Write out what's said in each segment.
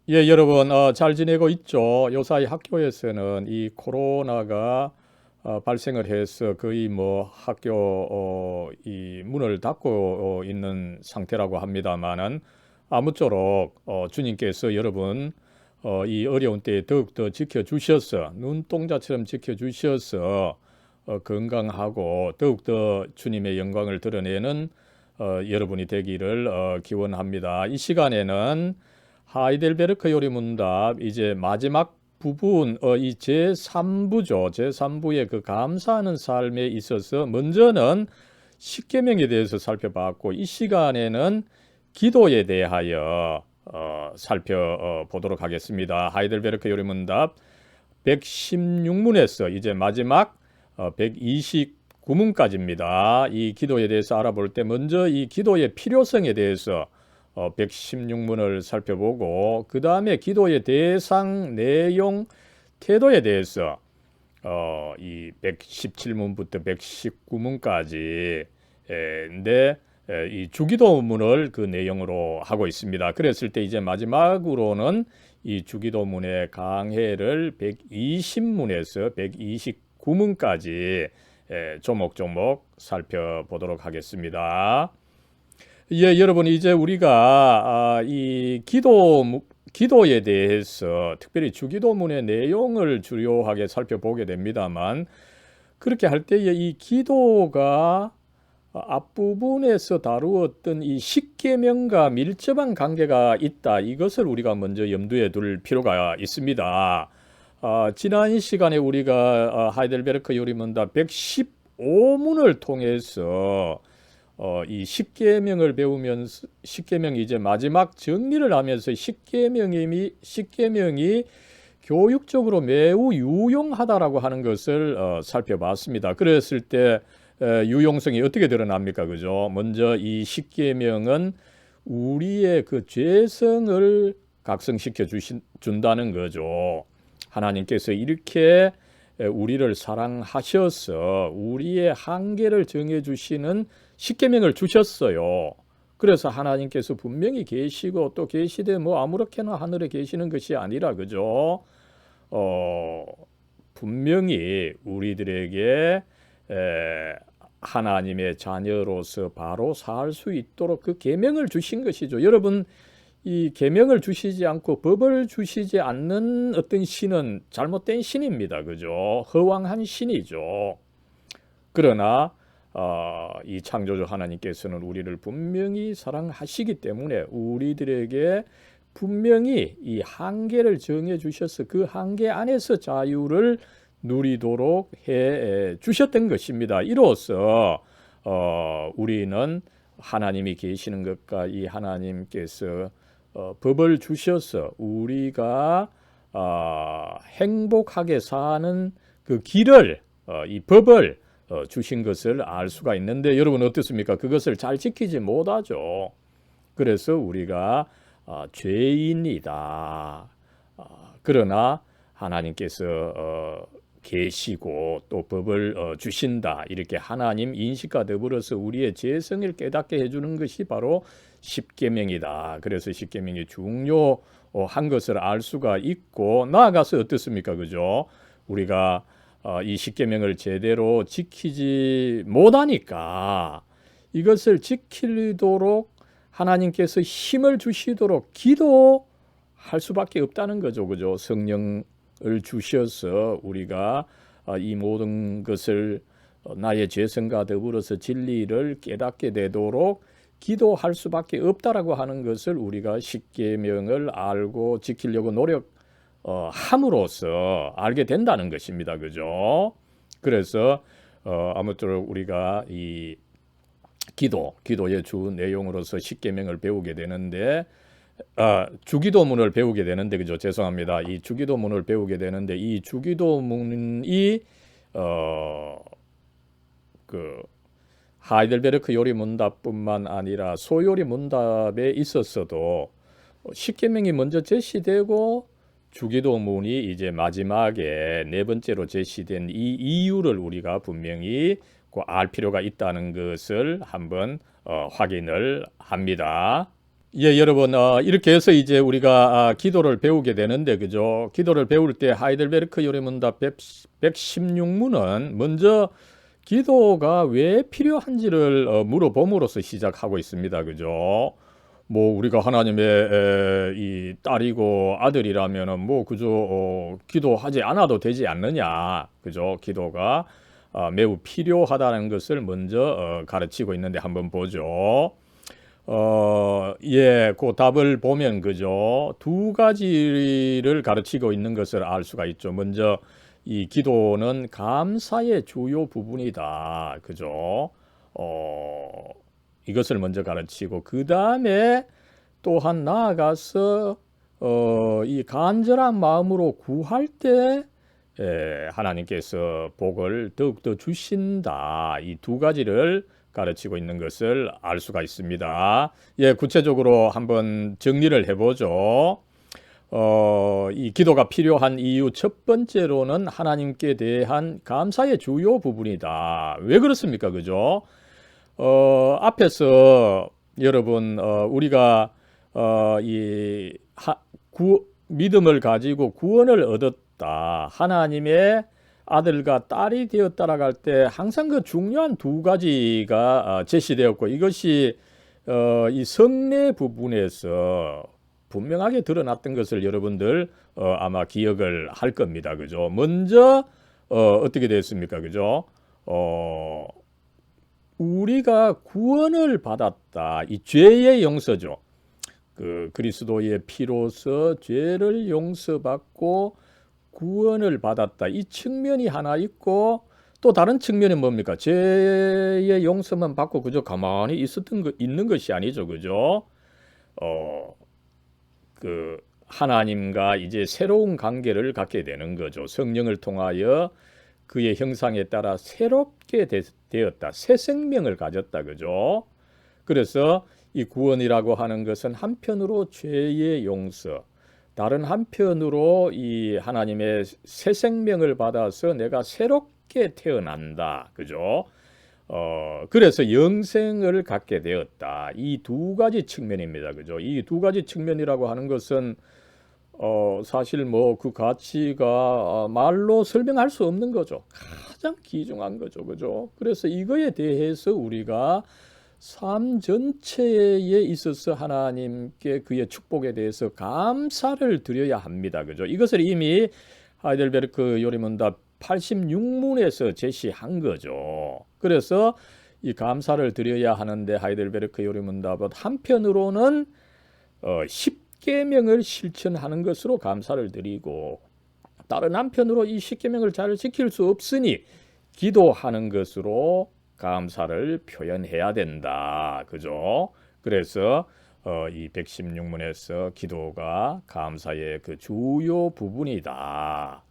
예, 여러분, 잘 지내고 있죠? 요사이 학교에서는 이 코로나가 발생을 해서 거의 뭐 학교 이 문을 닫고 있는 상태라고 합니다만은 아무쪼록 주님께서 여러분 이 어려운 때에 더욱더 지켜주셔서 눈동자처럼 지켜주셔서 건강하고 더욱더 주님의 영광을 드러내는 여러분이 되기를 기원합니다. 이 시간에는 하이델베르크 요리문답 이제 마지막 부분 이 제3부죠. 제3부의 그 감사하는 삶에 있어서 먼저는 십계명에 대해서 살펴봤고 이 시간에는 기도에 대하여 살펴보도록 하겠습니다. 하이델베르크 요리문답 116문에서 이제 마지막 129문까지입니다. 이 기도에 대해서 알아볼 때 먼저 이 기도의 필요성에 대해서 116문을 살펴보고 그 다음에 기도의 대상, 내용, 태도에 대해서 이 117문부터 119문까지 이 주기도문을 그 내용으로 하고 있습니다. 그랬을 때 이제 마지막으로는 이 주기도문의 강해를 120문에서 129문까지 조목조목 살펴보도록 하겠습니다. 예, 여러분 이제 우리가 이 기도에 대해서 특별히 주기도문의 내용을 주요하게 살펴보게 됩니다만 그렇게 할 때에 이 기도가 앞부분에서 다루었던 이 십계명과 밀접한 관계가 있다. 이것을 우리가 먼저 염두에 둘 필요가 있습니다. 지난 시간에 우리가 하이델베르크 요리문답 115문을 통해서 이 십계명을 배우면서 십계명이 이제 마지막 정리를 하면서 십계명이 교육적으로 매우 유용하다라고 하는 것을 살펴봤습니다. 그랬을 때 유용성이 어떻게 드러납니까? 그죠? 먼저 이 십계명은 우리의 그 죄성을 각성시켜 준다는 거죠. 하나님께서 이렇게 우리를 사랑하셔서 우리의 한계를 정해 주시는 십계명을 주셨어요. 그래서 하나님께서 분명히 계시고 또 계시되 뭐 아무렇게나 하늘에 계시는 것이 아니라 그죠? 분명히 우리들에게 하나님의 자녀로서 바로 살 수 있도록 그 계명을 주신 것이죠. 여러분 이 계명을 주시지 않고 법을 주시지 않는 어떤 신은 잘못된 신입니다. 그죠? 허황한 신이죠. 그러나 이 창조주 하나님께서는 우리를 분명히 사랑하시기 때문에 우리들에게 분명히 이 한계를 정해 주셔서 그 한계 안에서 자유를 누리도록 해 주셨던 것입니다. 이로써 우리는 하나님이 계시는 것과 이 하나님께서 법을 주셔서 우리가 행복하게 사는 그 길을 이 법을 주신 것을 알 수가 있는데 여러분 어떻습니까? 그것을 잘 지키지 못하죠. 그래서 우리가 죄인이다. 그러나 하나님께서 계시고 또 법을 주신다. 이렇게 하나님 인식과 더불어서 우리의 죄성을 깨닫게 해주는 것이 바로 십계명이다. 그래서 십계명이 중요한 것을 알 수가 있고 나아가서 어떻습니까? 그죠? 우리가 이 십계명을 제대로 지키지 못하니까 이것을 지키도록 하나님께서 힘을 주시도록 기도할 수밖에 없다는 거죠. 그죠? 성령을 주셔서 우리가 이 모든 것을 나의 죄성과 더불어서 진리를 깨닫게 되도록 기도할 수밖에 없다라고 하는 것을 우리가 십계명을 알고 지키려고 함으로써 알게 된다는 것입니다. 그죠? 그래서 아무쪼록 우리가 이 기도의 주 내용으로서 십계명을 배우게 되는데 주기도문을 배우게 되는데 그죠? 죄송합니다. 이 주기도문을 배우게 되는데 이 주기도문이 그 하이델베르크 요리문답뿐만 아니라 소요리문답에 있었어도 십계명이 먼저 제시되고 주기도문이 이제 마지막에 네 번째로 제시된 이 이유를 우리가 분명히 알 필요가 있다는 것을 한번 확인을 합니다. 예, 여러분, 이렇게 해서 이제 우리가 기도를 배우게 되는데, 그죠? 기도를 배울 때 하이델베르크 요리문답 116문은 먼저 기도가 왜 필요한지를 물어봄으로써 시작하고 있습니다. 그죠? 뭐 우리가 하나님의 이 딸이고 아들이라면은 뭐 그저 기도하지 않아도 되지 않느냐. 그죠? 기도가 매우 필요하다는 것을 먼저 가르치고 있는데 한번 보죠. 예, 그 답을 보면 그죠. 두 가지를 가르치고 있는 것을 알 수가 있죠. 먼저 이 기도는 감사의 주요 부분이다. 그죠? 어, 이것을 먼저 가르치고 그 다음에 또한 나아가서 이 간절한 마음으로 구할 때 하나님께서 복을 더욱더 주신다. 이 두 가지를 가르치고 있는 것을 알 수가 있습니다. 예, 구체적으로 한번 정리를 해보죠. 이 기도가 필요한 이유 첫 번째로는 하나님께 대한 감사의 주요 부분이다. 왜 그렇습니까? 그죠? 앞에서 여러분, 우리가 믿음을 가지고 구원을 얻었다. 하나님의 아들과 딸이 되었다라고 할 때 항상 그 중요한 두 가지가 제시되었고 이것이 이 성례 부분에서 분명하게 드러났던 것을 여러분들 아마 기억을 할 겁니다. 그죠? 먼저 어떻게 됐습니까? 그죠? 우리가 구원을 받았다. 이 죄의 용서죠. 그 그리스도의 피로서 죄를 용서받고 구원을 받았다. 이 측면이 하나 있고 또 다른 측면이 뭡니까? 죄의 용서만 받고 그저 가만히 있는 것이 아니죠. 그죠? 그 하나님과 이제 새로운 관계를 갖게 되는 거죠. 성령을 통하여 그의 형상에 따라 새롭게 되었다. 새 생명을 가졌다. 그죠? 그래서 이 구원이라고 하는 것은 한편으로 죄의 용서, 다른 한편으로 이 하나님의 새 생명을 받아서 내가 새롭게 태어난다. 그죠? 그래서 영생을 갖게 되었다. 이 두 가지 측면입니다. 그죠? 이 두 가지 측면이라고 하는 것은 사실 뭐 그 가치가 말로 설명할 수 없는 거죠. 가장 귀중한 거죠. 그죠? 그래서 이거에 대해서 우리가 삶 전체에 있어서 하나님께 그의 축복에 대해서 감사를 드려야 합니다. 그죠? 이것을 이미 하이델베르크 요리문답 86문에서 제시한 거죠. 그래서 이 감사를 드려야 하는데 하이델베르크 요리문답은 한편으로는 10계명을 실천하는 것으로 감사를 드리고 다른 한편으로 이 10계명을 잘 지킬 수 없으니 기도하는 것으로 감사를 표현해야 된다. 그죠? 그래서 이 116문에서 기도가 감사의 그 주요 부분이다.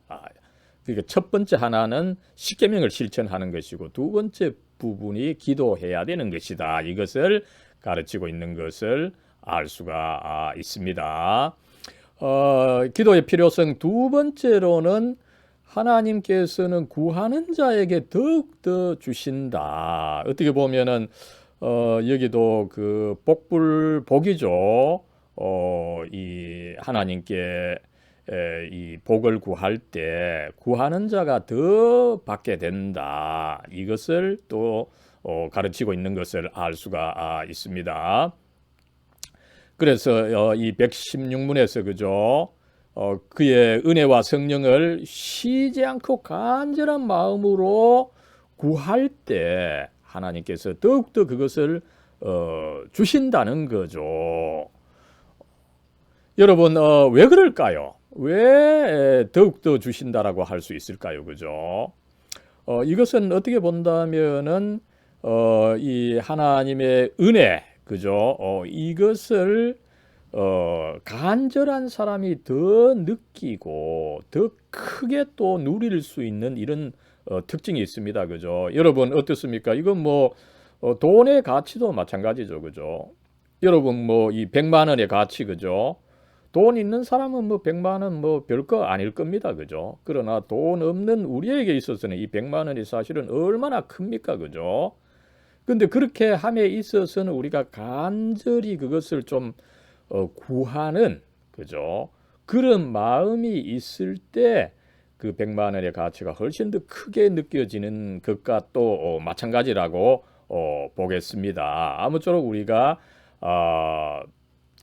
그러니까 첫 번째 하나는 십계명을 실천하는 것이고 두 번째 부분이 기도해야 되는 것이다. 이것을 가르치고 있는 것을 알 수가 있습니다. 기도의 필요성 두 번째로는 하나님께서는 구하는 자에게 더욱더 주신다. 어떻게 보면은 여기도 그 복이죠. 이 하나님께 이 복을 구할 때 구하는 자가 더 받게 된다. 이것을 또 가르치고 있는 것을 알 수가 있습니다. 그래서 이 116문에서 그죠? 그의 은혜와 성령을 쉬지 않고 간절한 마음으로 구할 때 하나님께서 더욱더 그것을 주신다는 거죠. 여러분 왜 그럴까요? 왜 더욱더 주신다라고 할 수 있을까요? 그죠? 이것은 어떻게 본다면은 이 하나님의 은혜, 그죠? 이것을 간절한 사람이 더 느끼고 더 크게 또 누릴 수 있는 이런 특징이 있습니다. 그죠? 여러분 어떻습니까? 이건 뭐 돈의 가치도 마찬가지죠. 그죠? 여러분 뭐 이 100만 원의 가치, 그죠? 돈 있는 사람은 뭐 100만 원 뭐 별거 아닐 겁니다. 그죠? 그러나 돈 없는 우리에게 있어서는 이 100만 원이 사실은 얼마나 큽니까? 그죠? 근데 그렇게 함에 있어서는 우리가 간절히 그것을 좀 구하는, 그죠? 그런 마음이 있을 때 그 100만 원의 가치가 훨씬 더 크게 느껴지는 것과 또 마찬가지라고 보겠습니다. 아무쪼록 우리가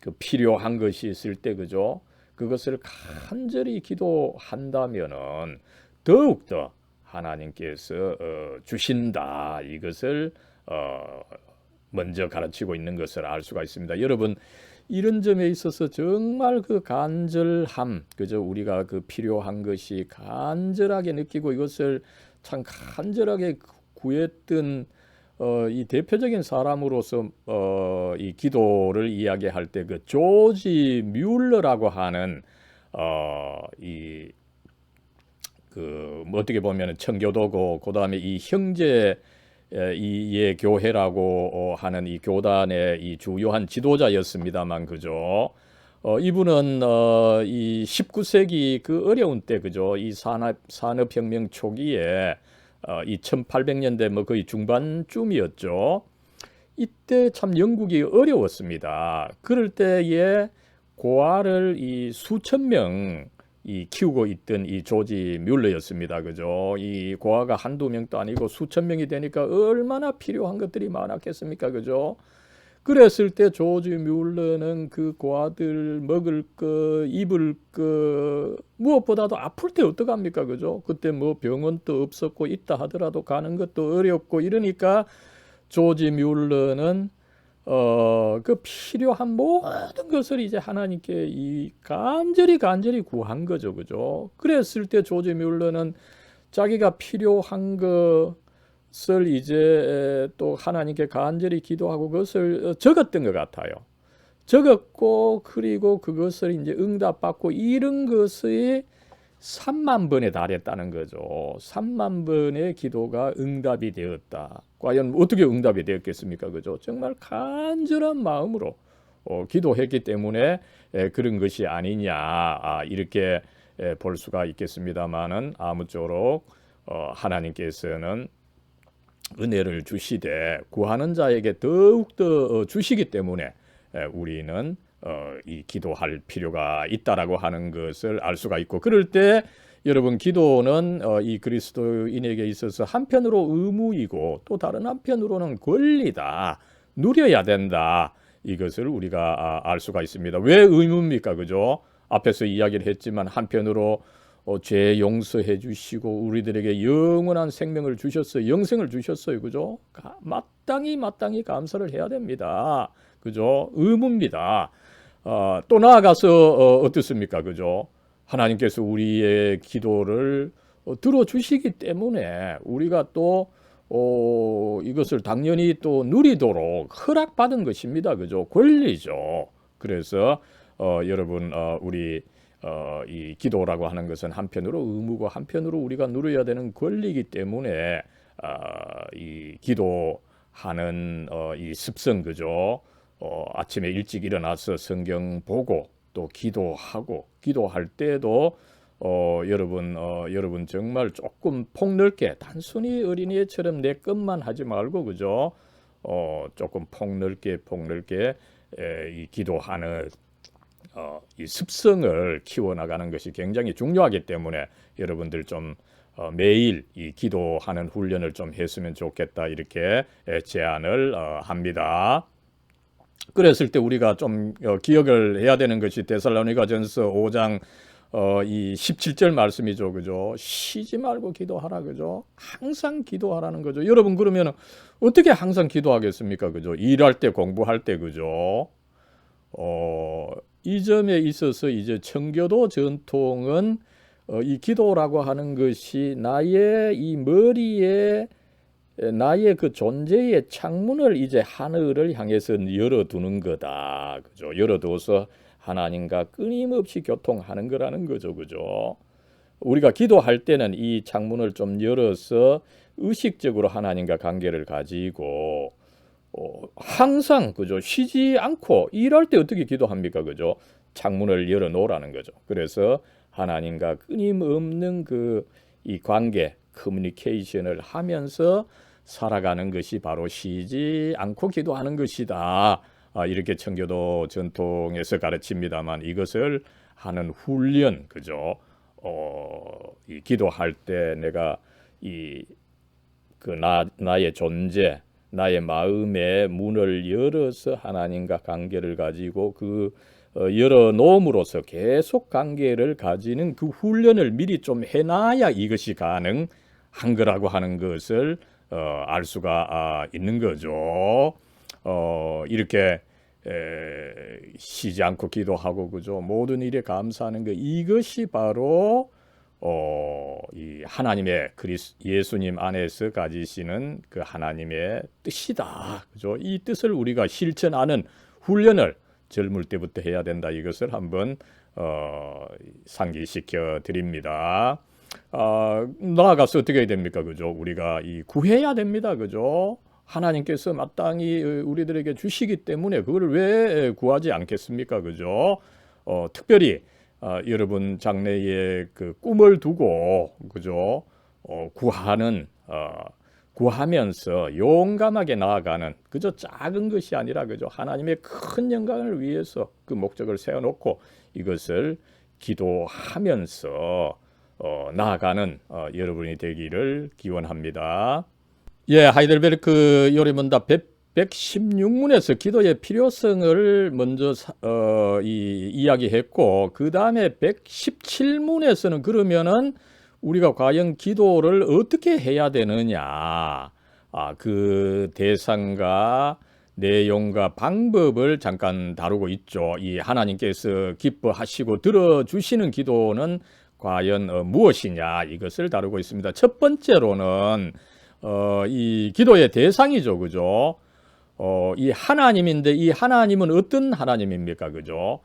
그 필요한 것이 있을 때, 그죠? 그것을 간절히 기도한다면은 더욱더 하나님께서 주신다. 이것을 먼저 가르치고 있는 것을 알 수가 있습니다. 여러분, 이런 점에 있어서 정말 그 간절함, 그죠? 우리가 그 필요한 것이 간절하게 느끼고 이것을 참 간절하게 구했던 이 대표적인 사람으로서 이 기도를 이야기할 때 그 조지 뮬러라고 하는 이 뭐 어떻게 보면 청교도고 그다음에 이 형제 이의 교회라고 하는 이 교단의 이 주요한 지도자였습니다만, 그죠? 이분은 이 19세기 그 어려운 때, 그죠? 이 산업혁명 초기에 이 1800년대 뭐 거의 중반쯤이었죠. 이때 참 영국이 어려웠습니다. 그럴 때에 고아를 이 수천 명 이 키우고 있던 이 조지 뮬러였습니다. 그죠? 이 고아가 한두 명도 아니고 수천 명이 되니까 얼마나 필요한 것들이 많았겠습니까? 그죠? 그랬을 때 조지 뮬러는 그 고아들 먹을 거, 입을 거, 무엇보다도 아플 때 어떡합니까? 그죠? 그때 뭐 병원도 없었고 있다 하더라도 가는 것도 어렵고 이러니까 조지 뮬러는 그 필요한 모든 것을 이제 하나님께 이 간절히 구한 거죠. 그죠? 그랬을 때 조지 뮬러는 자기가 필요한 것을 이제 또 하나님께 간절히 기도하고 그것을 적었던 것 같아요. 적었고, 그리고 그것을 이제 응답받고 이런 것의 3만 번에 달했다는 거죠. 3만 번의 기도가 응답이 되었다. 과연 어떻게 응답이 되었겠습니까? 그죠? 정말 간절한 마음으로 기도했기 때문에 그런 것이 아니냐, 이렇게 볼 수가 있겠습니다만은, 아무쪼록 하나님께서는 은혜를 주시되 구하는 자에게 더욱더 주시기 때문에 우리는 이 기도할 필요가 있다라고 하는 것을 알 수가 있고, 그럴 때 여러분, 기도는 이 그리스도인에게 있어서 한편으로 의무이고 또 다른 한편으로는 권리다, 누려야 된다, 이것을 우리가 알 수가 있습니다. 왜 의무입니까? 그죠? 앞에서 이야기를 했지만 한편으로 죄 용서해 주시고 우리들에게 영원한 생명을 주셨어요. 영생을 주셨어요. 그죠? 마땅히 감사를 해야 됩니다. 그죠? 의무입니다. 또 나아가서 어떻습니까? 그죠? 하나님께서 우리의 기도를 들어주시기 때문에 우리가 또 이것을 당연히 또 누리도록 허락받은 것입니다. 그죠? 권리죠. 그래서 여러분, 우리 이 기도라고 하는 것은 한편으로 의무고 한편으로 우리가 누려야 되는 권리이기 때문에 이 기도하는 이 습성, 그죠? 아침에 일찍 일어나서 성경 보고 또 기도할 때도 여러분 정말 조금 폭넓게, 단순히 어린이처럼 내 것만 하지 말고, 그죠? 조금 폭넓게 이 기도하는 이 습성을 키워나가는 것이 굉장히 중요하기 때문에 여러분들 좀 매일 이 기도하는 훈련을 좀 했으면 좋겠다, 이렇게 제안을 합니다. 그랬을 때 우리가 좀 기억을 해야 되는 것이 데살로니가전서 5장 이 17절 말씀이죠. 그죠? 쉬지 말고 기도하라. 그죠? 항상 기도하라는 거죠. 여러분, 그러면 어떻게 항상 기도하겠습니까? 그죠? 일할 때, 공부할 때, 그죠? 이 점에 있어서 이제 청교도 전통은 이 기도라고 하는 것이 나의 이 머리에 나의 그 존재의 창문을 이제 하늘을 향해서 열어두는 거다. 그죠? 열어두어서 하나님과 끊임없이 교통하는 거라는 거죠. 그죠? 우리가 기도할 때는 이 창문을 좀 열어서 의식적으로 하나님과 관계를 가지고 항상, 그죠? 쉬지 않고 일할 때 어떻게 기도합니까? 그죠? 창문을 열어 놓으라는 거죠. 그래서 하나님과 끊임없는 그 이 관계, 커뮤니케이션을 하면서 살아가는 것이 바로 쉬지 않고 기도하는 것이다. 이렇게 청교도 전통에서 가르칩니다만 이것을 하는 훈련, 그죠? 이 기도할 때 내가 나의 존재, 나의 마음의 문을 열어서 하나님과 관계를 가지고 열어놓음으로써 계속 관계를 가지는 그 훈련을 미리 좀 해놔야 이것이 가능한 거라고 하는 것을 알 수가 있는 거죠. 이렇게 쉬지 않고 기도하고, 그죠? 모든 일에 감사하는 것, 이것이 바로 이 하나님의 예수님 안에서 가지시는 그 하나님의 뜻이다, 그죠? 이 뜻을 우리가 실천하는 훈련을 젊을 때부터 해야 된다. 이것을 한번 상기시켜 드립니다. 나아가서 어떻게 해야 됩니까, 그죠? 우리가 구해야 됩니다, 그죠? 하나님께서 마땅히 우리들에게 주시기 때문에 그걸 왜 구하지 않겠습니까, 그죠? 특별히 여러분 장래에 그 꿈을 두고, 그죠? 구하면서 용감하게 나아가는, 그저 작은 것이 아니라, 그죠? 하나님의 큰 영광을 위해서 그 목적을 세워놓고 이것을 기도하면서 나아가는 여러분이 되기를 기원합니다. 예, 하이델베르크 요리문답 116문에서 기도의 필요성을 먼저 이야기했고, 그 다음에 117문에서는 그러면은 우리가 과연 기도를 어떻게 해야 되느냐, 그 대상과 내용과 방법을 잠깐 다루고 있죠. 이 하나님께서 기뻐하시고 들어주시는 기도는 과연 무엇이냐, 이것을 다루고 있습니다. 첫 번째로는 이 기도의 대상이죠, 그죠? 이 하나님인데 이 하나님은 어떤 하나님입니까, 그죠?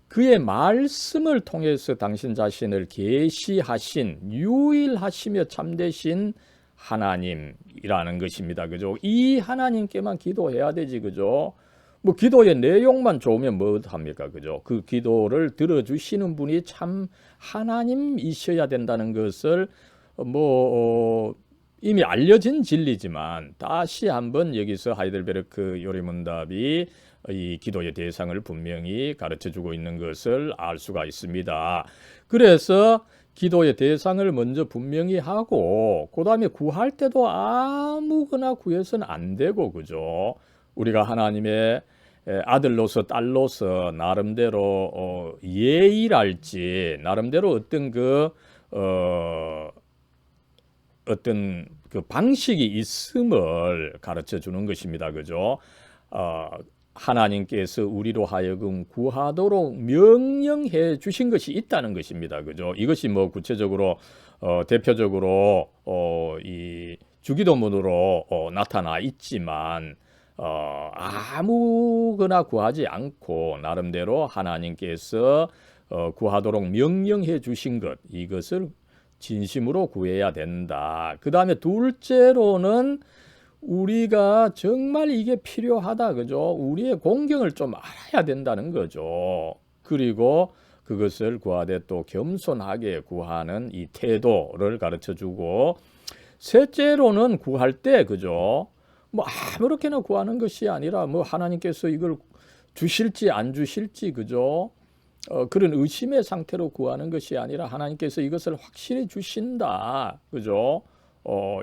그의 말씀을 통해서 당신 자신을 계시하신 유일하시며 참되신 하나님이라는 것입니다, 그죠? 이 하나님께만 기도해야 되지, 그죠? 뭐 기도의 내용만 좋으면 뭐 합니까, 그죠? 그 기도를 들어주시는 분이 참 하나님이셔야 된다는 것을 이미 알려진 진리지만 다시 한번 여기서 하이델베르크 요리문답이 이 기도의 대상을 분명히 가르쳐주고 있는 것을 알 수가 있습니다. 그래서 기도의 대상을 먼저 분명히 하고, 그 다음에 구할 때도 아무거나 구해서는 안 되고, 그죠? 우리가 하나님의 아들로서 딸로서 나름대로 예의랄지, 나름대로 어떤 그 방식이 있음을 가르쳐 주는 것입니다, 그죠? 하나님께서 우리로 하여금 구하도록 명령해 주신 것이 있다는 것입니다, 그죠? 이것이 뭐 구체적으로 대표적으로 이 주기도문으로 나타나 있지만 아무거나 구하지 않고 나름대로 하나님께서 구하도록 명령해 주신 것, 이것을 진심으로 구해야 된다. 그 다음에 둘째로는 우리가 정말 이게 필요하다, 그죠? 우리의 공경을 좀 알아야 된다는 거죠. 그리고 그것을 구하되 또 겸손하게 구하는 이 태도를 가르쳐주고, 셋째로는 구할 때, 그죠? 뭐 아무렇게나 구하는 것이 아니라 뭐 하나님께서 이걸 주실지 안 주실지, 그죠? 그런 의심의 상태로 구하는 것이 아니라 하나님께서 이것을 확실히 주신다, 그죠?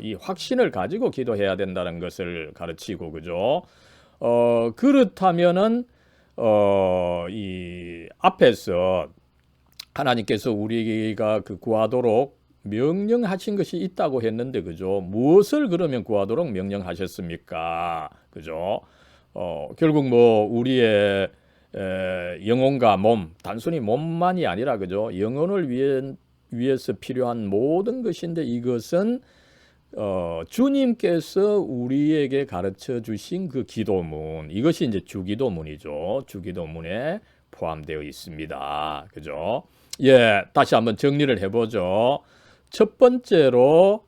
이 확신을 가지고 기도해야 된다는 것을 가르치고, 그죠? 그렇다면은 이 앞에서 하나님께서 우리가 그 구하도록 명령하신 것이 있다고 했는데, 그죠? 무엇을 그러면 구하도록 명령하셨습니까, 그죠? 결국 뭐 우리의 영혼과 몸, 단순히 몸만이 아니라, 그죠? 영혼을 위해서 필요한 모든 것인데, 이것은 주님께서 우리에게 가르쳐 주신 그 기도문, 이것이 이제 주기도문이죠. 주기도문에 포함되어 있습니다, 그죠? 예, 다시 한번 정리를 해보죠. 첫 번째로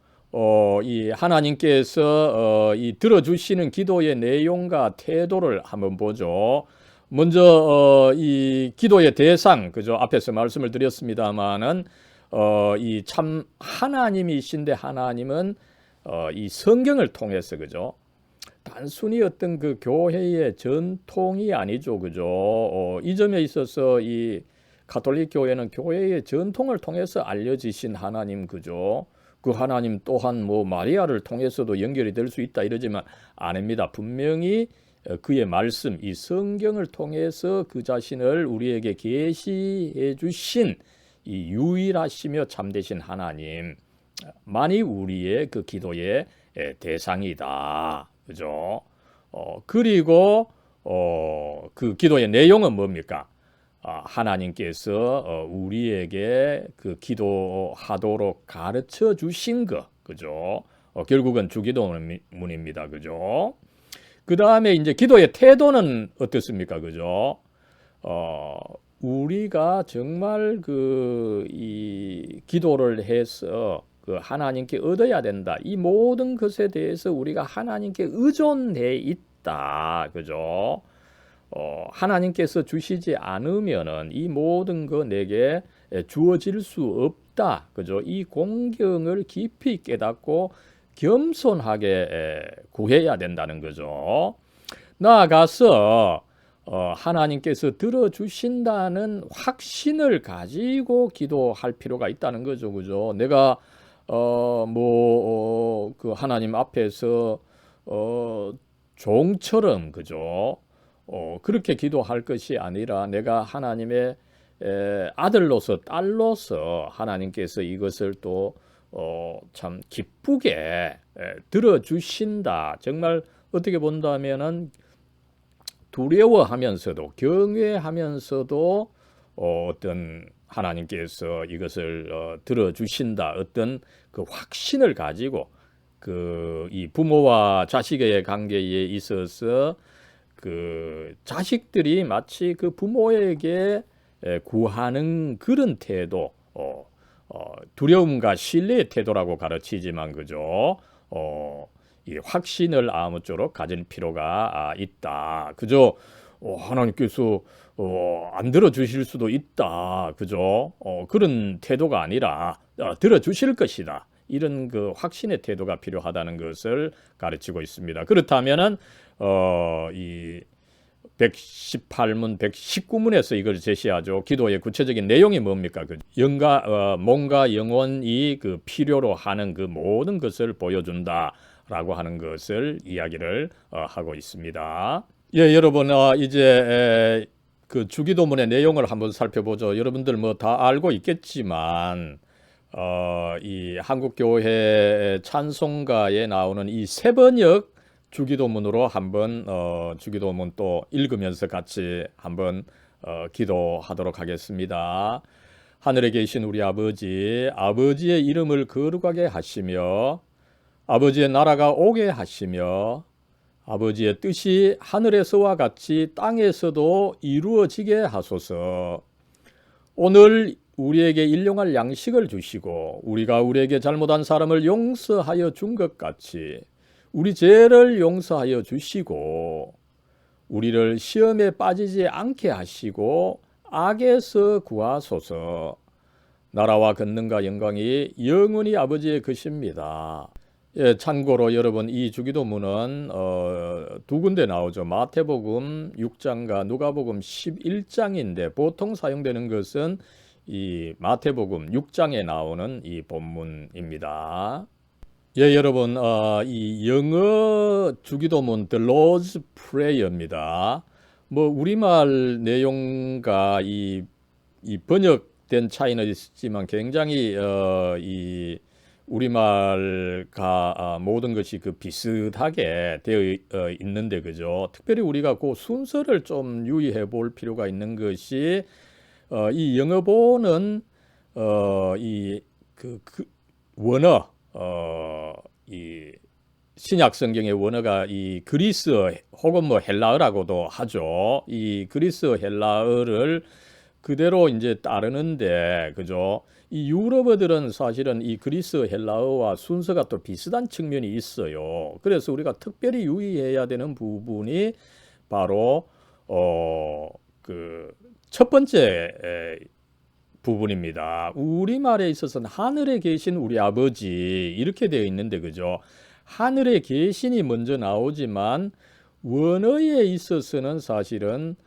이 하나님께서 이 들어주시는 기도의 내용과 태도를 한번 보죠. 먼저 이 기도의 대상, 그죠? 앞에서 말씀을 드렸습니다만은 이 참 하나님이신데, 하나님은 이 성경을 통해서 그죠? 단순히 어떤 그 교회의 전통이 아니죠, 그죠? 이 점에 있어서 이 가톨릭 교회는 교회의 전통을 통해서 알려지신 하나님, 그죠? 그 하나님 또한 뭐 마리아를 통해서도 연결이 될 수 있다 이러지만 아닙니다. 분명히 그의 말씀, 이 성경을 통해서 그 자신을 우리에게 계시해 주신 이 유일하시며 참되신 하나님만이 우리의 그 기도의 대상이다. 그죠? 그리고 그 기도의 내용은 뭡니까? 하나님께서 우리에게 그 기도하도록 가르쳐 주신 것, 그죠? 결국은 주기도문입니다, 그죠? 그 다음에 이제 기도의 태도는 어떻습니까, 그죠? 우리가 정말 이 기도를 해서 그 하나님께 얻어야 된다. 이 모든 것에 대해서 우리가 하나님께 의존해 있다, 그죠? 하나님께서 주시지 않으면은 이 모든 거 내게 주어질 수 없다. 그죠? 이 공경을 깊이 깨닫고 겸손하게 구해야 된다는 거죠. 나아가서 하나님께서 들어주신다는 확신을 가지고 기도할 필요가 있다는 거죠. 그죠? 내가 그 하나님 앞에서 종처럼 그죠? 그렇게 기도할 것이 아니라 내가 하나님의 아들로서 딸로서 하나님께서 이것을 또 참 기쁘게 들어주신다. 정말 어떻게 본다면은 두려워하면서도 경외하면서도 어떤 하나님께서 이것을 들어주신다. 어떤 그 확신을 가지고 그 이 부모와 자식의 관계에 있어서 그 자식들이 마치 그 부모에게 구하는 그런 태도, 두려움과 신뢰의 태도라고 가르치지만 그죠? 이 확신을 아무쪼록 가질 필요가 있다. 그죠? 하나님께서 안 들어주실 수도 있다. 그죠? 그런 태도가 아니라 들어주실 것이다. 이런 그 확신의 태도가 필요하다는 것을 가르치고 있습니다. 그렇다면은 이 118문, 119문에서 이걸 제시하죠. 기도의 구체적인 내용이 뭡니까? 그 몸과 영혼이 그 필요로 하는 그 모든 것을 보여준다라고 하는 것을 이야기를 하고 있습니다. 예, 여러분 이제 그 주기도문의 내용을 한번 살펴보죠. 여러분들 뭐 다 알고 있겠지만 이 한국교회 찬송가에 나오는 이 세번역 주기도문으로 한번 주기도문 또 읽으면서 같이 한번 기도하도록 하겠습니다. 하늘에 계신 우리 아버지, 아버지의 이름을 거룩하게 하시며 아버지의 나라가 오게 하시며 아버지의 뜻이 하늘에서와 같이 땅에서도 이루어지게 하소서. 오늘 우리에게 일용할 양식을 주시고 우리가 우리에게 잘못한 사람을 용서하여 준 것 같이 우리 죄를 용서하여 주시고 우리를 시험에 빠지지 않게 하시고 악에서 구하소서. 나라와 권능과 영광이 영원히 아버지의 것입니다. 예, 참고로 여러분 이 주기도문은 두 군데 나오죠. 마태복음 6장과 누가복음 11장인데 보통 사용되는 것은 이 마태복음 6장에 나오는 이 본문입니다. 예, 여러분, 이 영어 주기도문 The Lord's Prayer입니다. 뭐 우리말 내용과 이 번역된 차이는 있지만 굉장히 이 우리말과 모든 것이 그 비슷하게 되어 있는데 그죠? 특별히 우리가 그 순서를 좀 유의해 볼 필요가 있는 것이 이 영어본은 이 원어 이 신약 성경의 원어가 이 그리스어 혹은 뭐 헬라어라고도 하죠. 이 그리스어 헬라어를 그대로 이제 따르는데 그죠? 이 유럽어들은 사실은 이 그리스어 헬라어와 순서가 또 비슷한 측면이 있어요. 그래서 우리가 특별히 유의해야 되는 부분이 바로 그 첫 번째 부분입니다. 우리말에 있어서는 하늘에 계신 우리 아버지 이렇게 되어 있는데 그죠? 하늘에 계신이 먼저 나오지만 원어에 있어서는 사실은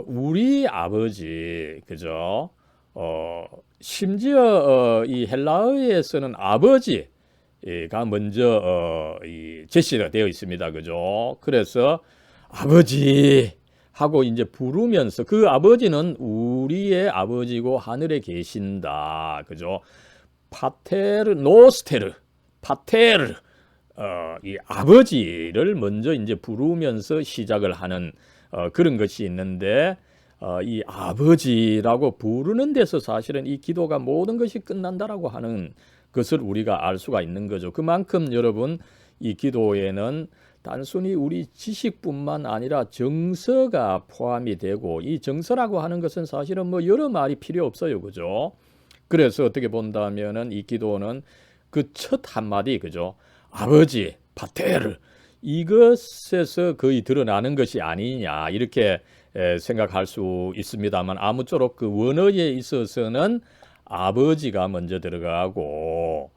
우리 아버지 그죠? 심지어 이 헬라어에서는 아버지가 먼저 이 제시가 되어 있습니다. 그죠? 그래서 아버지 하고 이제 부르면서 그 아버지는 우리의 아버지고 하늘에 계신다. 그죠? 파테르 노스테르 파테르 이 아버지를 먼저 이제 부르면서 시작을 하는 그런 것이 있는데 이 아버지라고 부르는 데서 사실은 이 기도가 모든 것이 끝난다라고 하는 것을 우리가 알 수가 있는 거죠. 그만큼 여러분 이 기도에는 단순히 우리 지식뿐만 아니라 정서가 포함이 되고 이 정서라고 하는 것은 사실은 뭐 여러 말이 필요 없어요. 그죠? 그래서 어떻게 본다면은 이 기도는 그 첫 한마디 그죠? 아버지, 파테르 이것에서 거의 드러나는 것이 아니냐 이렇게 생각할 수 있습니다만 아무쪼록 그 원어에 있어서는 아버지가 먼저 들어가고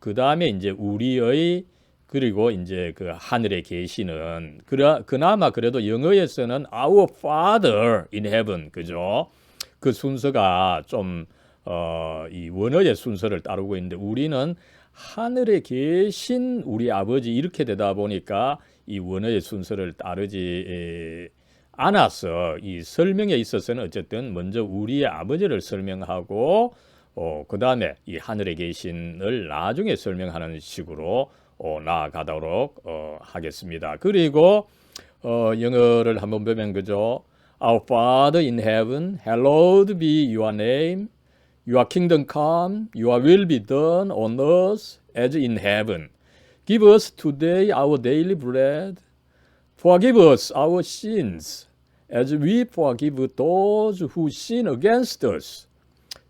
그 다음에 이제 우리의 그리고 이제 그 하늘에 계시는 그나마 그래도 영어에서는 Our Father in Heaven 그죠? 그 순서가 좀 이 원어의 순서를 따르고 있는데 우리는 하늘에 계신 우리 아버지 이렇게 되다 보니까 이 원어의 순서를 따르지 않아서 이 설명에 있어서는 어쨌든 먼저 우리의 아버지를 설명하고 그 다음에 이 하늘에 계신을 나중에 설명하는 식으로 나아가도록 하겠습니다. 그리고 영어를 한번 보면 그죠? Our Father in heaven, hallowed be your name. Your kingdom come, your will be done on earth as in heaven. Give us today our daily bread. Forgive us our sins, as we forgive those who sin against us.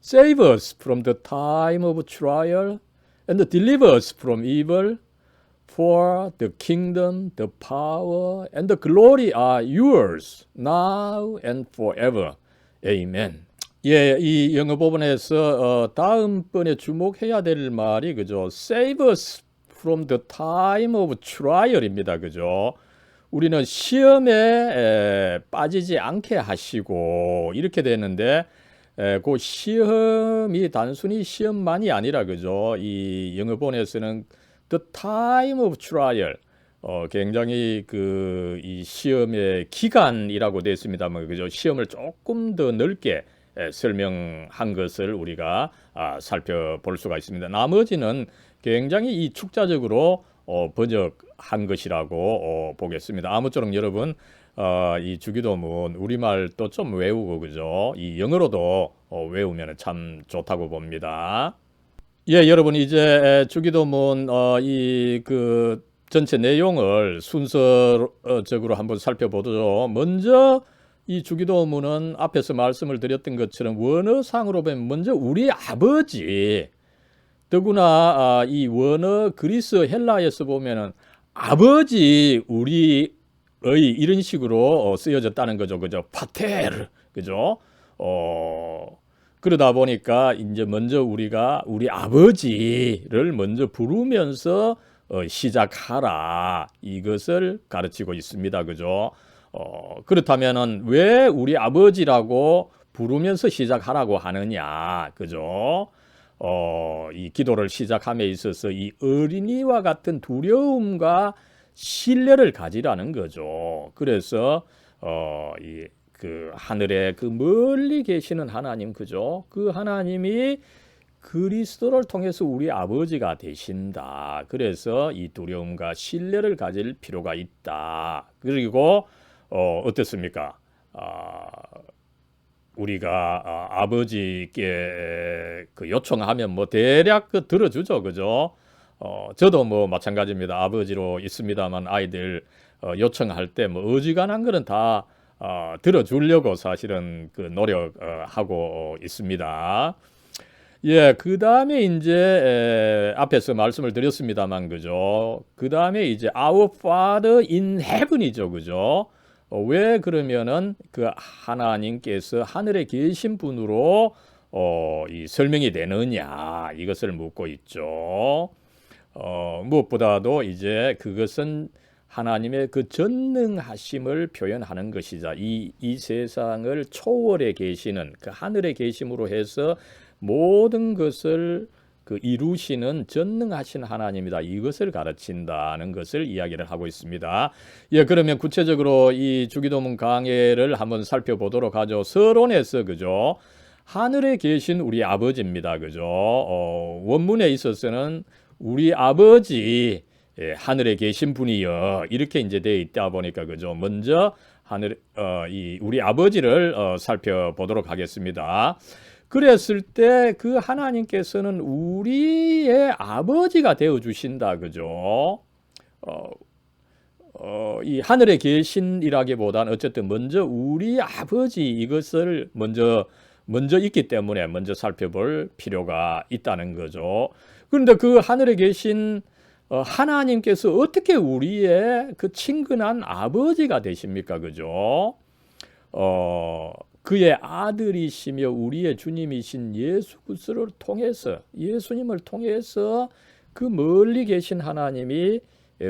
Save us from the time of trial, and deliver us from evil. For the kingdom, the power, and the glory are yours, now and forever. Amen. 예, 이 영어 부분에서 다음번에 주목해야 될 말이 그죠? Save us from the time of trial입니다. 그죠? 우리는 시험에 빠지지 않게 하시고 이렇게 되는데 그 시험이 단순히 시험만이 아니라 그죠? 이 영어 본에서는 the time of trial 굉장히 그 이 시험의 기간이라고 되어 있습니다만 그죠? 시험을 조금 더 넓게 설명한 것을 우리가 살펴볼 수가 있습니다. 나머지는 굉장히 이 축자적으로 번역한 것이라고 보겠습니다. 아무쪼록 여러분 이 주기도문 우리말도 좀 외우고 그죠? 이 영어로도 외우면 참 좋다고 봅니다. 예, 여러분 이제 주기도문 이 그 전체 내용을 순서적으로 한번 살펴보죠. 먼저 이 주기도문은 앞에서 말씀을 드렸던 것처럼 원어상으로 보면 먼저 우리 아버지 더구나 이 원어 그리스 헬라에서 보면은 아버지 우리의 이런 식으로 쓰여졌다는 거죠. 그죠? 파테르. 그죠? 그러다 보니까 이제 먼저 우리가 우리 아버지를 먼저 부르면서 시작하라. 이것을 가르치고 있습니다. 그죠? 그렇다면은 왜 우리 아버지라고 부르면서 시작하라고 하느냐. 그죠? 이 기도를 시작함에 있어서 이 어린이와 같은 두려움과 신뢰를 가지라는 거죠. 그래서 그 하늘에 그 멀리 계시는 하나님 그죠? 그 하나님이 그리스도를 통해서 우리 아버지가 되신다. 그래서 이 두려움과 신뢰를 가질 필요가 있다. 그리고 어떻습니까? 우리가 아버지께 그 요청하면 뭐 대략 그 들어주죠, 그죠? 저도 뭐 마찬가지입니다. 아버지로 있습니다만 아이들 요청할 때 뭐 어지간한 거는 다 들어주려고 사실은 그 노력하고 있습니다. 예, 그 다음에 이제 앞에서 말씀을 드렸습니다만 그죠? 그 다음에 이제 Our Father in Heaven이죠, 그죠? 왜 그러면은 그 하나님께서 하늘에 계신 분으로 이 설명이 되느냐 이것을 묻고 있죠. 무엇보다도 이제 그것은 하나님의 그 전능하심을 표현하는 것이자 이 세상을 초월해 계시는 그 하늘에 계심으로 해서 모든 것을 그 이루시는 전능하신 하나님이다. 이것을 가르친다는 것을 이야기를 하고 있습니다. 예, 그러면 구체적으로 이 주기도문 강해를 한번 살펴보도록 하죠. 서론에서 그죠? 하늘에 계신 우리 아버지입니다. 그죠? 원문에 있어서는 우리 아버지 하늘에 계신 분이여 이렇게 이제 되어 있다 보니까 그죠? 먼저 우리 아버지를 살펴보도록 하겠습니다. 그랬을 때 그 하나님께서는 우리의 아버지가 되어 주신다. 그죠? 이 하늘에 계신이라기보다는 어쨌든 먼저 우리 아버지 이것을 먼저 있기 때문에 먼저 살펴볼 필요가 있다는 거죠. 그런데 그 하늘에 계신 하나님께서 어떻게 우리의 그 친근한 아버지가 되십니까? 그죠? 그의 아들이시며 우리의 주님이신 예수 그리스도를 통해서 예수님을 통해서 그 멀리 계신 하나님이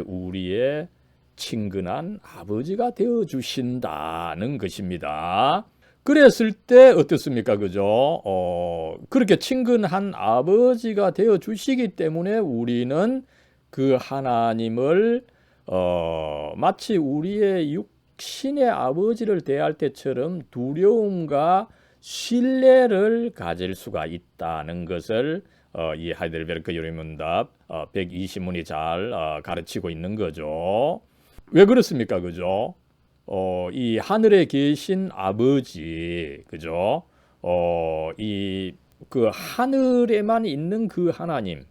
우리의 친근한 아버지가 되어 주신다는 것입니다. 그랬을 때 어떻습니까? 그죠? 그렇게 친근한 아버지가 되어 주시기 때문에 우리는 그 하나님을 마치 우리의 육신의 아버지를 대할 때처럼 두려움과 신뢰를 가질 수가 있다는 것을 이 하이델베르크 요리문답 120문이 잘 가르치고 있는 거죠. 왜 그렇습니까? 그죠? 이 하늘에 계신 아버지, 그죠? 이 그 하늘에만 있는 그 하나님,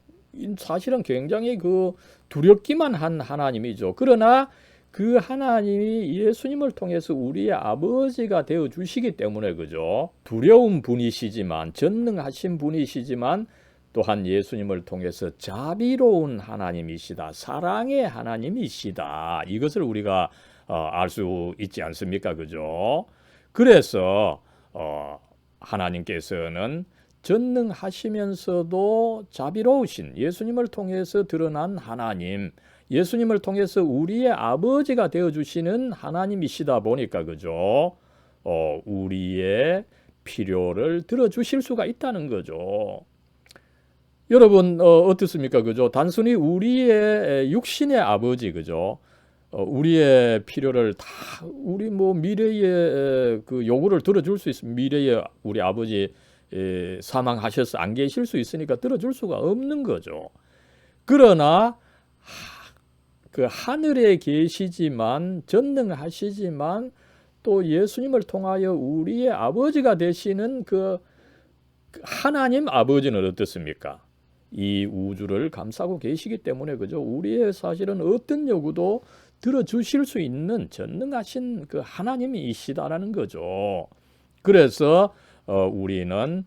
사실은 굉장히 그 두렵기만 한 하나님이죠. 그러나 그 하나님이 예수님을 통해서 우리의 아버지가 되어 주시기 때문에 그죠? 두려운 분이시지만 전능하신 분이시지만 또한 예수님을 통해서 자비로운 하나님이시다. 사랑의 하나님이시다. 이것을 우리가 알 수 있지 않습니까? 그죠? 그래서 하나님께서는 전능하시면서도 자비로우신 예수님을 통해서 드러난 하나님, 예수님을 통해서 우리의 아버지가 되어주시는 하나님이시다 보니까 그죠? 우리의 필요를 들어주실 수가 있다는 거죠. 여러분 어떻습니까? 그죠? 단순히 우리의 육신의 아버지 그죠? 우리의 필요를 다 우리 뭐 미래의 그 요구를 들어줄 수 있습니다. 미래에 우리 아버지 사망하셔서 안 계실 수 있으니까 들어줄 수가 없는 거죠. 그러나 그 하늘에 계시지만 전능하시지만 또 예수님을 통하여 우리의 아버지가 되시는 그 하나님 아버지는 어떻습니까? 이 우주를 감싸고 계시기 때문에 그죠? 우리의 사실은 어떤 요구도 들어주실 수 있는 전능하신 그 하나님이시다라는 거죠. 그래서 우리는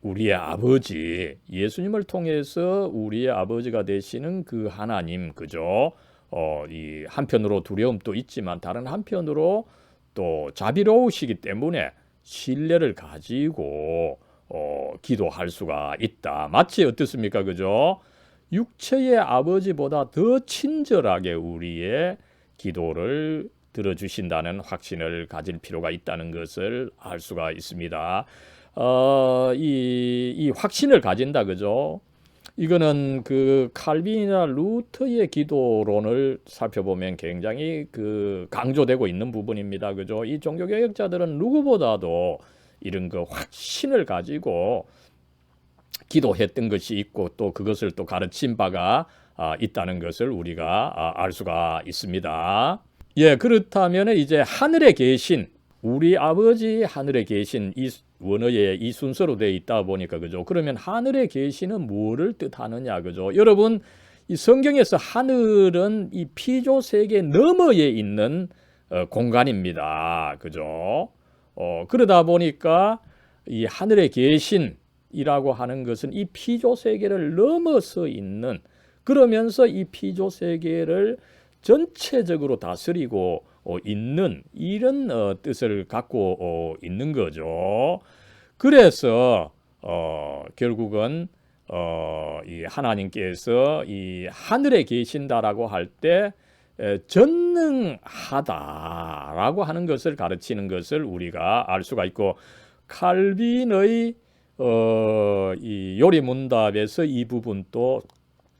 우리의 아버지 예수님을 통해서 우리의 아버지가 되시는 그 하나님 그죠? 이 한편으로 두려움도 있지만 다른 한편으로 또 자비로우시기 때문에 신뢰를 가지고 기도할 수가 있다. 마치 어떻습니까? 그죠? 육체의 아버지보다 더 친절하게 우리의 기도를 들어주신다는 확신을 가질 필요가 있다는 것을 알 수가 있습니다. 이 확신을 가진다, 그죠? 이거는 그 칼빈이나 루터의 기도론을 살펴보면 굉장히 그 강조되고 있는 부분입니다, 그죠? 이 종교개혁자들은 누구보다도 이런 그 확신을 가지고 기도했던 것이 있고 또 그것을 또 가르친 바가 있다는 것을 우리가 알 수가 있습니다. 예, 그렇다면 이제 하늘에 계신 우리 아버지 하늘에 계신 이 원어에 이 순서로 되어 있다 보니까 그죠? 그러면 하늘에 계시는 뭐를 뜻하느냐 그죠? 여러분 이 성경에서 하늘은 이 피조 세계 너머에 있는 공간입니다. 그죠? 그러다 보니까 이 하늘에 계신 이라고 하는 것은 이 피조 세계를 넘어서 있는 그러면서 이 피조 세계를 전체적으로 다스리고 있는 이런 뜻을 갖고 있는 거죠. 그래서 결국은 이 하나님께서 이 하늘에 계신다라고 할 때 전능하다라고 하는 것을 가르치는 것을 우리가 알 수가 있고, 칼빈의 이 요리문답에서 이 부분도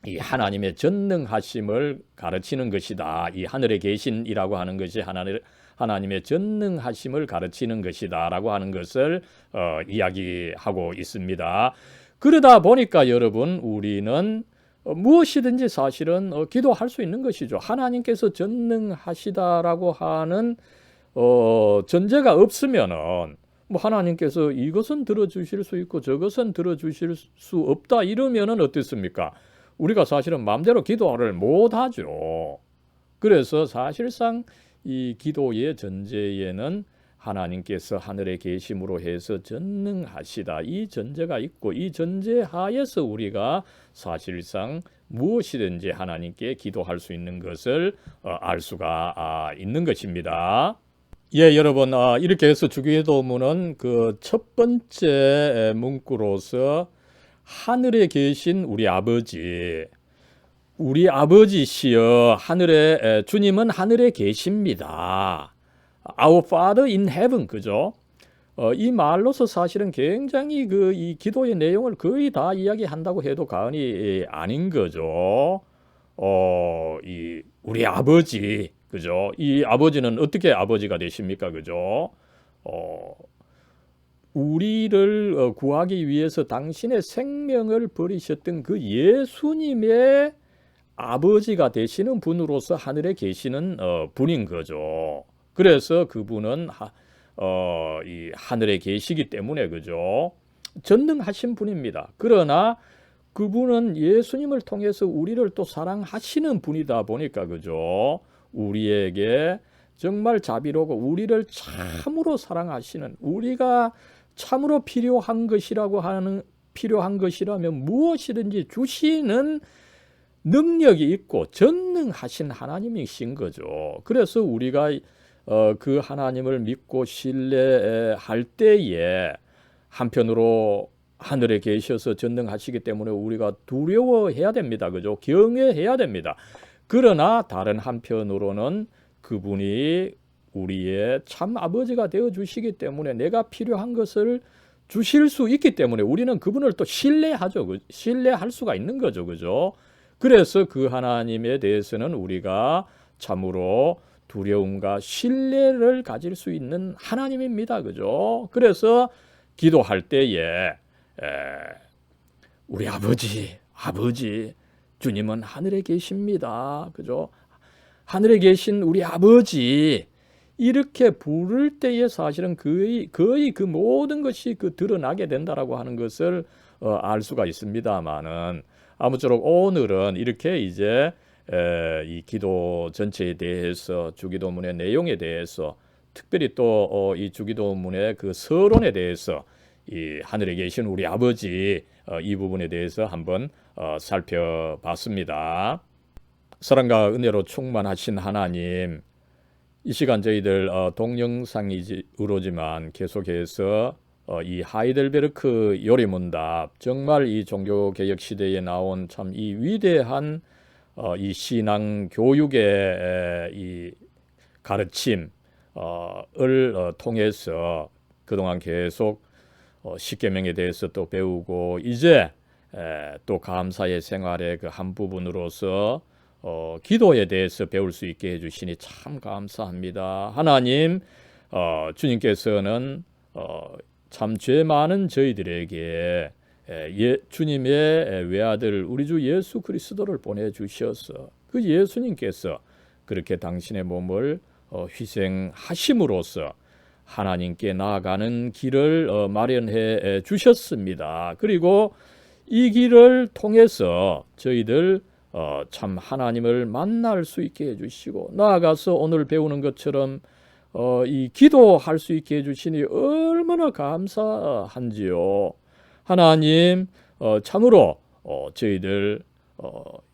이 하나님의 전능하심을 가르치는 것이다. 이 하늘에 계신이라고 하는 것이 하나님의 전능하심을 가르치는 것이다라고 하는 것을 이야기하고 있습니다. 그러다 보니까 여러분, 우리는 무엇이든지 사실은 기도할 수 있는 것이죠. 하나님께서 전능하시다라고 하는 전제가 없으면은 뭐 하나님께서 이것은 들어주실 수 있고 저것은 들어주실 수 없다 이러면은 어떻습니까? 우리가 사실은 마음대로 기도를 못하죠. 그래서 사실상 이 기도의 전제에는 하나님께서 하늘에 계심으로 해서 전능하시다, 이 전제가 있고, 이 전제 하에서 우리가 사실상 무엇이든지 하나님께 기도할 수 있는 것을 알 수가 있는 것입니다. 예, 여러분, 이렇게 해서 주기도문은 그 첫 번째 문구로서 하늘에 계신 우리 아버지시여, 주님은 하늘에 계십니다. Our Father in Heaven, 그죠? 이 말로서 사실은 굉장히 이 기도의 내용을 거의 다 이야기한다고 해도 과언이 아닌 거죠. 우리 아버지, 그죠? 이 아버지는 어떻게 아버지가 되십니까, 그죠? 우리를 구하기 위해서 당신의 생명을 버리셨던 그 예수님의 아버지가 되시는 분으로서 하늘에 계시는 분인 거죠. 그래서 그분은 이 하늘에 계시기 때문에, 그죠? 전능하신 분입니다. 그러나 그분은 예수님을 통해서 우리를 또 사랑하시는 분이다 보니까, 그죠? 우리에게 정말 자비로고 우리를 참으로 사랑하시는, 우리가 참으로 필요한 것이라면 무엇이든지 주시는 능력이 있고 전능하신 하나님이신 거죠. 그래서 우리가 그 하나님을 믿고 신뢰할 때에 한편으로 하늘에 계셔서 전능하시기 때문에 우리가 두려워해야 됩니다. 그죠? 경외해야 됩니다. 그러나 다른 한편으로는 그분이 우리의 참 아버지가 되어 주시기 때문에 내가 필요한 것을 주실 수 있기 때문에 우리는 그분을 또 신뢰하죠. 신뢰할 수가 있는 거죠. 그죠? 그래서 그 하나님에 대해서는 우리가 참으로 두려움과 신뢰를 가질 수 있는 하나님입니다. 그죠? 그래서 기도할 때에 우리 아버지, 주님은 하늘에 계십니다. 그죠? 하늘에 계신 우리 아버지, 이렇게 부를 때에 사실은 거의 그 모든 것이 드러나게 된다라고 하는 것을 알 수가 있습니다만은, 아무쪼록 오늘은 이렇게 이제 이 기도 전체에 대해서, 주기도문의 내용에 대해서, 특별히 또 이 주기도문의 그 서론에 대해서, 이 하늘에 계신 우리 아버지 이 부분에 대해서 한번 살펴봤습니다. 사랑과 은혜로 충만하신 하나님, 이 시간 저희들 동영상으로지만 계속해서 이 하이델베르크 요리문답, 정말 이 종교개혁 시대에 나온 참 이 위대한 이 신앙 교육의 이 가르침을 통해서 그동안 계속 십계명에 대해서 또 배우고, 이제 또 감사의 생활의 그 한 부분으로서 기도에 대해서 배울 수 있게 해주시니 참 감사합니다. 하나님, 주님께서는 참 죄 많은 저희들에게 주님의 외아들 우리 주 예수 그리스도를 보내주셔서, 그 예수님께서 그렇게 당신의 몸을 희생하심으로써 하나님께 나아가는 길을 마련해 주셨습니다. 그리고 이 길을 통해서 저희들 참 하나님을 만날 수 있게 해주시고, 나아가서 오늘 배우는 것처럼 이 기도할 수 있게 해주시니 얼마나 감사한지요. 하나님, 참으로 저희들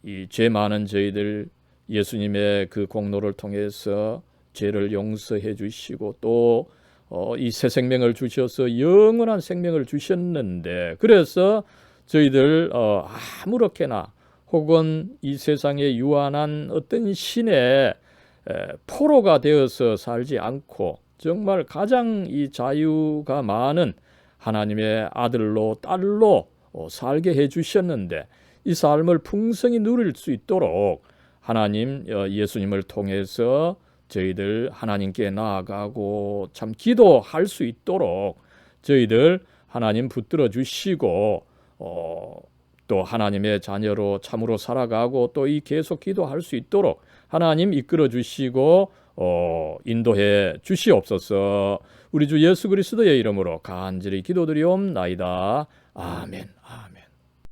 이 죄 많은 저희들 예수님의 그 공로를 통해서 죄를 용서해 주시고, 또 이 새 생명을 주셔서 영원한 생명을 주셨는데, 그래서 저희들 아무렇게나 혹은 이 세상에 유한한 어떤 신의 포로가 되어서 살지 않고 정말 가장 이 자유가 많은 하나님의 아들로 딸로 살게 해주셨는데, 이 삶을 풍성히 누릴 수 있도록 하나님 예수님을 통해서 저희들 하나님께 나아가고 참 기도할 수 있도록 저희들 하나님 붙들어 주시고 또 하나님의 자녀로 참으로 살아가고 또 이 계속 기도할 수 있도록 하나님 이끌어 주시고 인도해 주시옵소서. 우리 주 예수 그리스도의 이름으로 간절히 기도드리옵나이다. 아멘. 아멘.